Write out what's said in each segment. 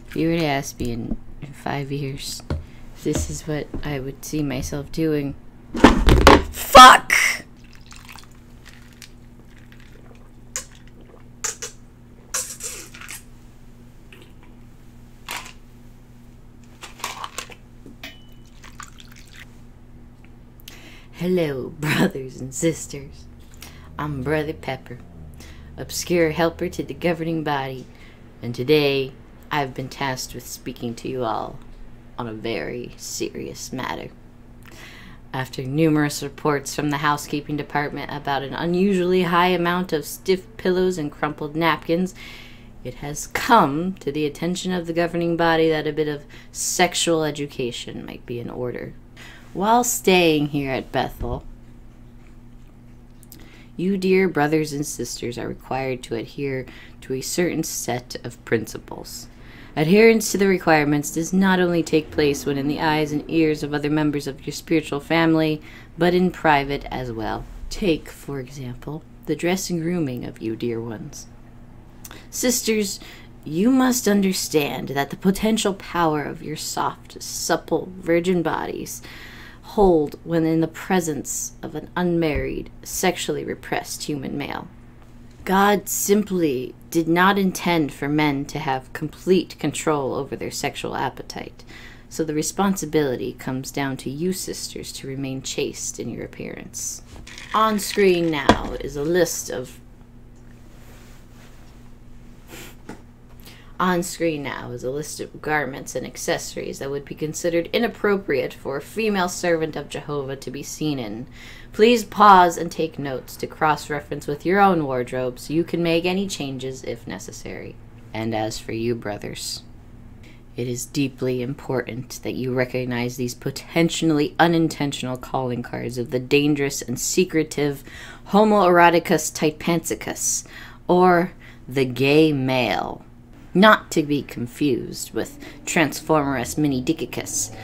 If you were to ask me in 5 years if this is what I would see myself doing. Fuck! Hello, brothers and sisters. I'm Brother Pepper, obscure helper to the governing body, and today I've been tasked with speaking to you all on a very serious matter. After numerous reports from the housekeeping department about an unusually high amount of stiff pillows and crumpled napkins, it has come to the attention of the governing body that a bit of sexual education might be in order. While staying here at Bethel, you dear brothers and sisters are required to adhere to a certain set of principles. Adherence to the requirements does not only take place when in the eyes and ears of other members of your spiritual family, but in private as well. Take, for example, the dress and grooming of you dear ones. Sisters, you must understand that the potential power of your soft, supple, virgin bodies hold when in the presence of an unmarried, sexually repressed human male. God simply did not intend for men to have complete control over their sexual appetite, so the responsibility comes down to you sisters to remain chaste in your appearance. On screen now is a list of garments and accessories that would be considered inappropriate for a female servant of Jehovah to be seen in. Please pause and take notes to cross-reference with your own wardrobe so you can make any changes if necessary. And as for you, brothers, it is deeply important that you recognize these potentially unintentional calling cards of the dangerous and secretive homoeroticus typansicus, or the gay male. Not to be confused with Transformerus minidicicus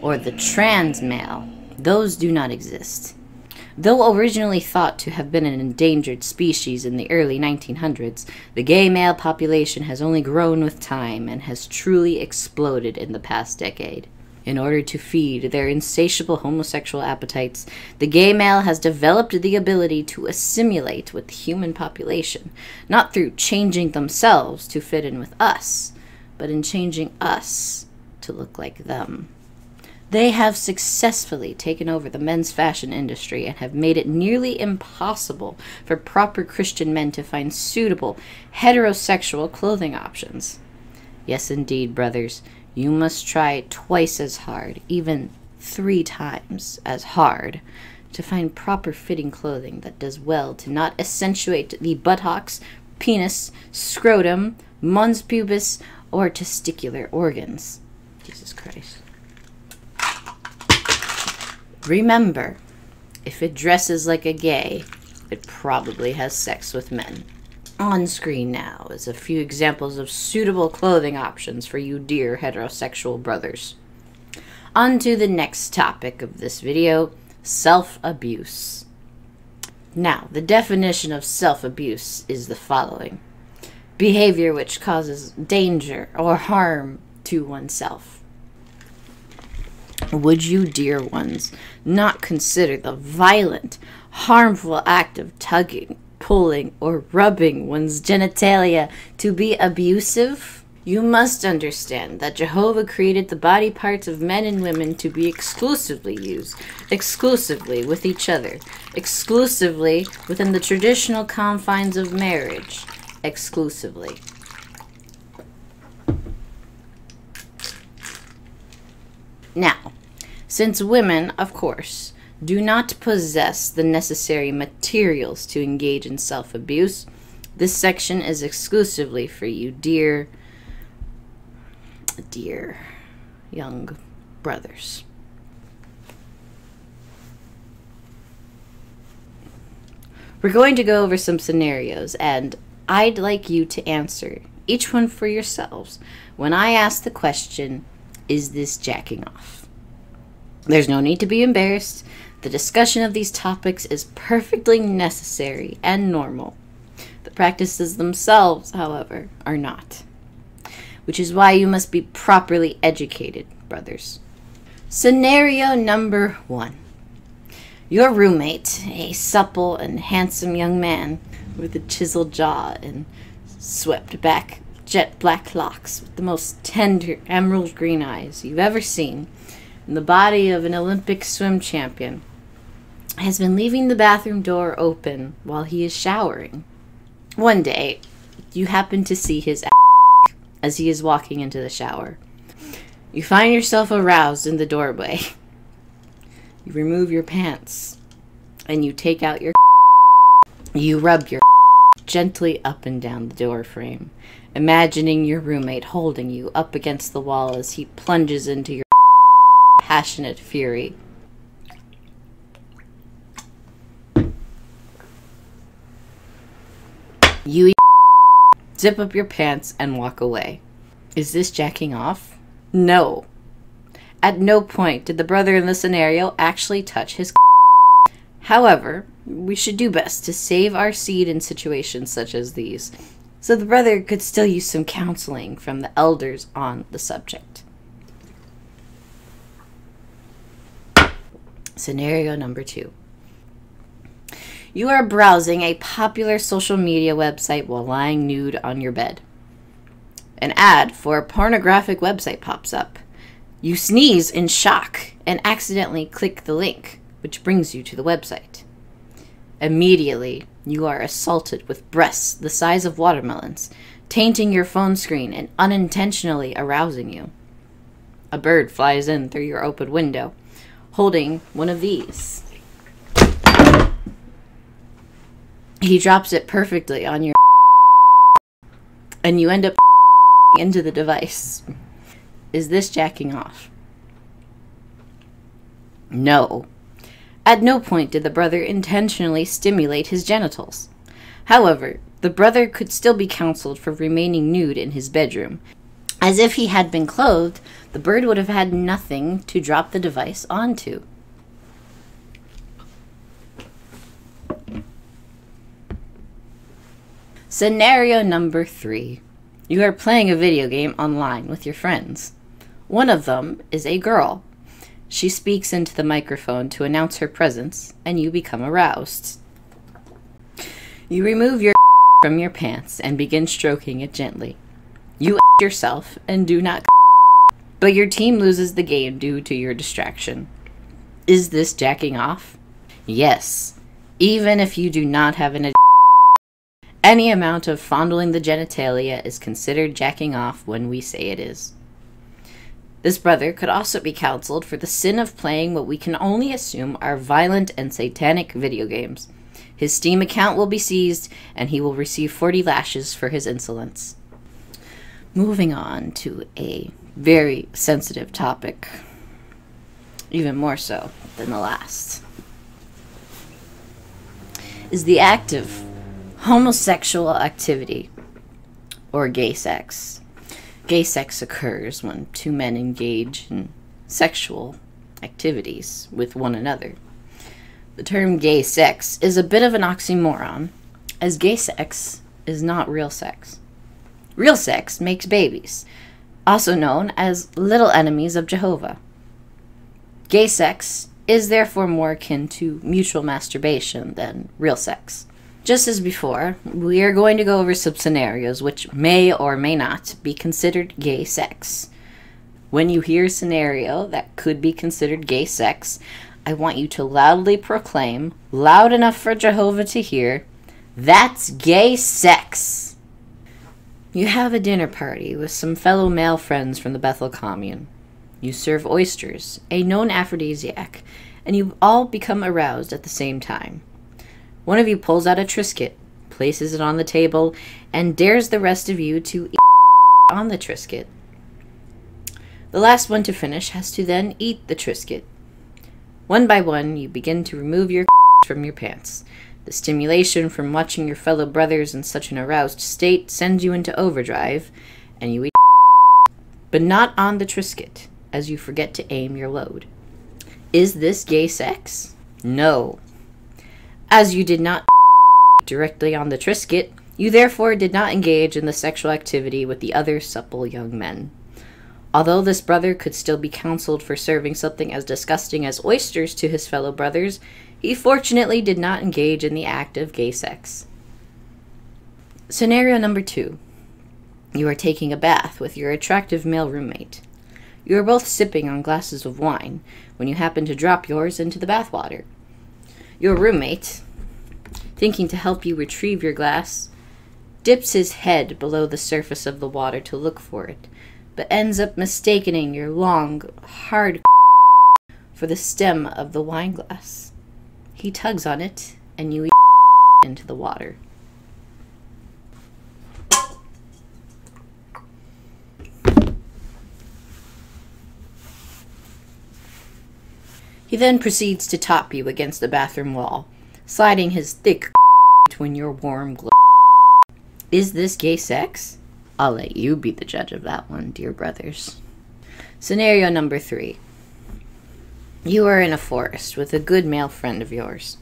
or the trans male. Those do not exist. Though originally thought to have been an endangered species in the early 1900s, the gay male population has only grown with time and has truly exploded in the past decade. In order to feed their insatiable homosexual appetites, the gay male has developed the ability to assimilate with the human population, not through changing themselves to fit in with us, but in changing us to look like them. They have successfully taken over the men's fashion industry and have made it nearly impossible for proper Christian men to find suitable heterosexual clothing options. Yes, indeed, brothers. You must try twice as hard, even 3 times as hard, to find proper fitting clothing that does well to not accentuate the buttocks, penis, scrotum, mons pubis, or testicular organs. Jesus Christ. Remember, if it dresses like a gay, it probably has sex with men. On screen now is a few examples of suitable clothing options for you dear heterosexual brothers. On to the next topic of this video, self-abuse. Now, the definition of self-abuse is the following: behavior which causes danger or harm to oneself. Would you, dear ones, not consider the violent, harmful act of tugging, pulling, or rubbing one's genitalia to be abusive? You must understand that Jehovah created the body parts of men and women to be exclusively used, exclusively with each other, exclusively within the traditional confines of marriage, exclusively. Now, since women, of course, do not possess the necessary materials to engage in self-abuse, this section is exclusively for you dear young brothers. We're going to go over some scenarios, and I'd like you to answer each one for yourselves when I ask the question, is this jacking off? There's no need to be embarrassed. The discussion of these topics is perfectly necessary and normal. The practices themselves, however, are not. which is why you must be properly educated, brothers. Scenario number 1. Your roommate, a supple and handsome young man with a chiseled jaw and swept back jet black locks with the most tender emerald green eyes you've ever seen, and the body of an Olympic swim champion, has been leaving the bathroom door open while he is showering. One day, you happen to see his as he is walking into the shower. You find yourself aroused in the doorway. You remove your pants, and you take out your You rub your gently up and down the door frame, imagining your roommate holding you up against the wall as he plunges into your passionate fury. You zip up your pants and walk away. Is this jacking off? No. At no point did the brother in the scenario actually touch his. However, we should do best to save our seed in situations such as these, so the brother could still use some counseling from the elders on the subject. Scenario number 2. You are browsing a popular social media website while lying nude on your bed. An ad for a pornographic website pops up. You sneeze in shock and accidentally click the link, which brings you to the website. Immediately, you are assaulted with breasts the size of watermelons, tainting your phone screen and unintentionally arousing you. A bird flies in through your open window, holding one of these. He drops it perfectly on your and you end up into the device. Is this jacking off? No. At no point did the brother intentionally stimulate his genitals. However, the brother could still be counseled for remaining nude in his bedroom. As if he had been clothed, the bird would have had nothing to drop the device onto. Scenario number 3. You are playing a video game online with your friends. One of them is a girl. She speaks into the microphone to announce her presence, and you become aroused. You remove your from your pants and begin stroking it gently. You yourself and do not, but your team loses the game due to your distraction. Is this jacking off? Yes, even if you do not have an any amount of fondling the genitalia is considered jacking off when we say it is. This brother could also be counseled for the sin of playing what we can only assume are violent and satanic video games. His Steam account will be seized, and he will receive 40 lashes for his insolence. Moving on to a very sensitive topic, even more so than the last, is the act of homosexual activity, or gay sex. Gay sex occurs when two men engage in sexual activities with one another. The term gay sex is a bit of an oxymoron, as gay sex is not real sex. Real sex makes babies, also known as little enemies of Jehovah. Gay sex is therefore more akin to mutual masturbation than real sex. Just as before, we are going to go over some scenarios which may or may not be considered gay sex. When you hear a scenario that could be considered gay sex, I want you to loudly proclaim, loud enough for Jehovah to hear, "That's gay sex!" You have a dinner party with some fellow male friends from the Bethel commune. You serve oysters, a known aphrodisiac, and you all become aroused at the same time. One of you pulls out a Triscuit, places it on the table, and dares the rest of you to eat on the Triscuit. The last one to finish has to then eat the Triscuit. One by one, you begin to remove your from your pants. The stimulation from watching your fellow brothers in such an aroused state sends you into overdrive, and you eat, but not on the Triscuit, as you forget to aim your load. Is this gay sex? No. As you did not directly on the Triscuit, You therefore did not engage in the sexual activity with the other supple young men. Although this brother could still be counseled for serving something as disgusting as oysters to his fellow brothers, he fortunately did not engage in the act of gay sex. Scenario number 2. You are taking a bath with your attractive male roommate. You are both sipping on glasses of wine when you happen to drop yours into the bathwater. Your roommate, thinking to help you retrieve your glass, dips his head below the surface of the water to look for it, but ends up mistaking your long, hard for the stem of the wine glass. He tugs on it, and you into the water. He then proceeds to top you against the bathroom wall, sliding his thick between your warm glow. Is this gay sex? I'll let you be the judge of that one, dear brothers. Scenario number 3. You are in a forest with a good male friend of yours.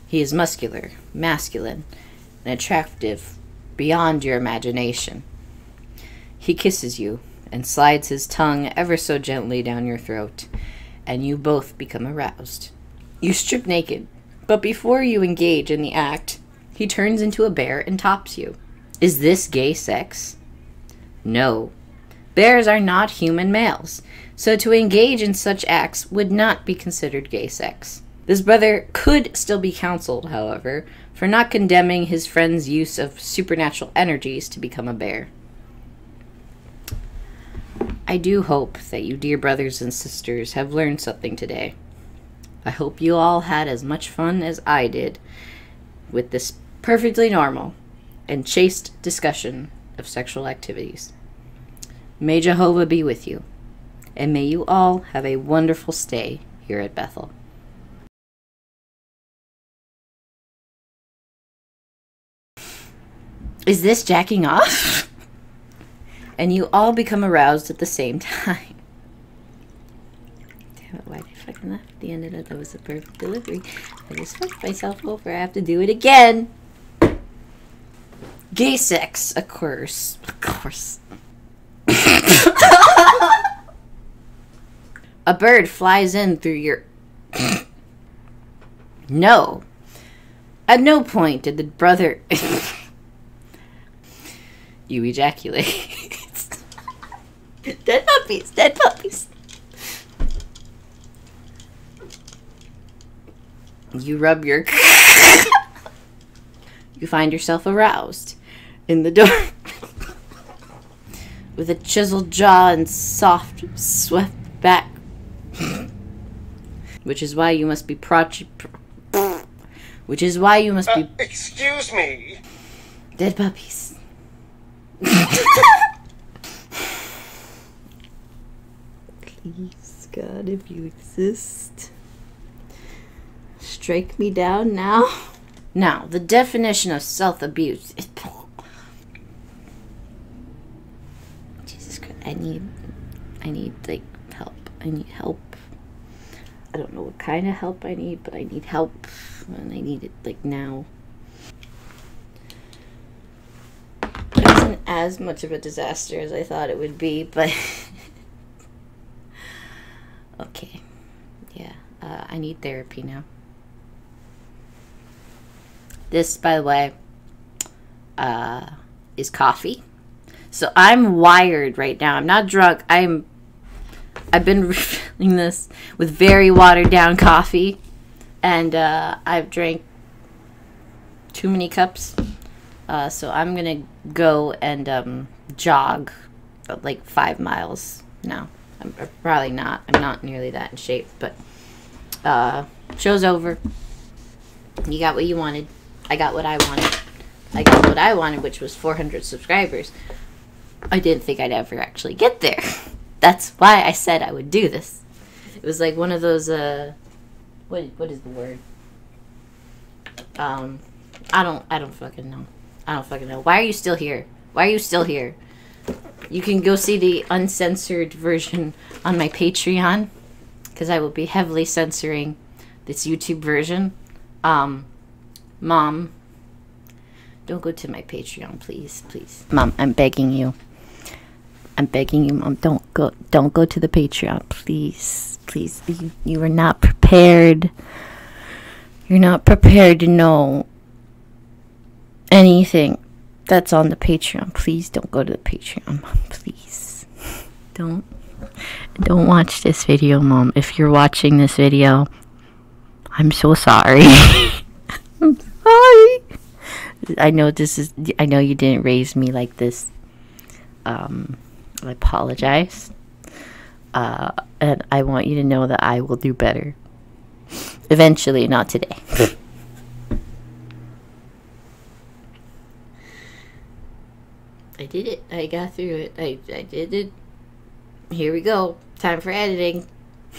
He is muscular, masculine, and attractive beyond your imagination. He kisses you and slides his tongue ever so gently down your throat, and you both become aroused. You strip naked, but before you engage in the act, he turns into a bear and tops you. Is this gay sex? No. Bears are not human males, so to engage in such acts would not be considered gay sex. This brother could still be counseled, however, for not condemning his friend's use of supernatural energies to become a bear. I do hope that you dear brothers and sisters have learned something today. I hope you all had as much fun as I did with this perfectly normal and chaste discussion of sexual activities. May Jehovah be with you, and may you all have a wonderful stay here at Bethel. Is this jacking off? And you all become aroused at the same time. Damn it, why did I fucking laugh at the end of that? That was a perfect delivery. I just fucked myself over. I have to do it again. Gay sex occurs. Of course. A bird flies in through your... No. At no point did the brother... You ejaculate. Dead puppies, dead puppies. You rub your... You find yourself aroused in the dark with a chiseled jaw and soft, swept back. Which is why you must be Which is why you must be... Excuse me. Dead puppies. Please, God, if you exist, strike me down now. Now, the definition of self-abuse is... Jesus Christ, I need, like, help. I need help. I don't know what kind of help I need, but I need help, and I need it, like, now. It wasn't as much of a disaster as I thought it would be, but... Okay. Yeah, I need therapy now. This, by the way, is coffee. So I'm wired right now. I'm not drunk. I've been refilling this with very watered down coffee, and I've drank too many cups. So I'm gonna go and jog like 5 miles now. I'm probably not. I'm not nearly that in shape, but show's over. You got what you wanted. I got what I wanted. I got what I wanted, which was 400 subscribers. I didn't think I'd ever actually get there. That's why I said I would do this. It was like one of those, what is the word? I don't fucking know. I don't fucking know. Why are you still here? Why are you still here? You can go see the uncensored version on my Patreon, because I will be heavily censoring this YouTube version. Mom, Don't go to my Patreon, please, please. Mom, I'm begging you. I'm begging you, Mom. Don't go to the Patreon, please, please. You are not prepared. You're not prepared to know anything that's on the Patreon. Please don't go to the Patreon, Mom. Please, don't watch this video, Mom. If you're watching this video, I'm so sorry. I'm sorry. I know you didn't raise me like this. I apologize. And I want you to know that I will do better. Eventually, not today. I did it. I got through it. I did it. Here we go. Time for editing.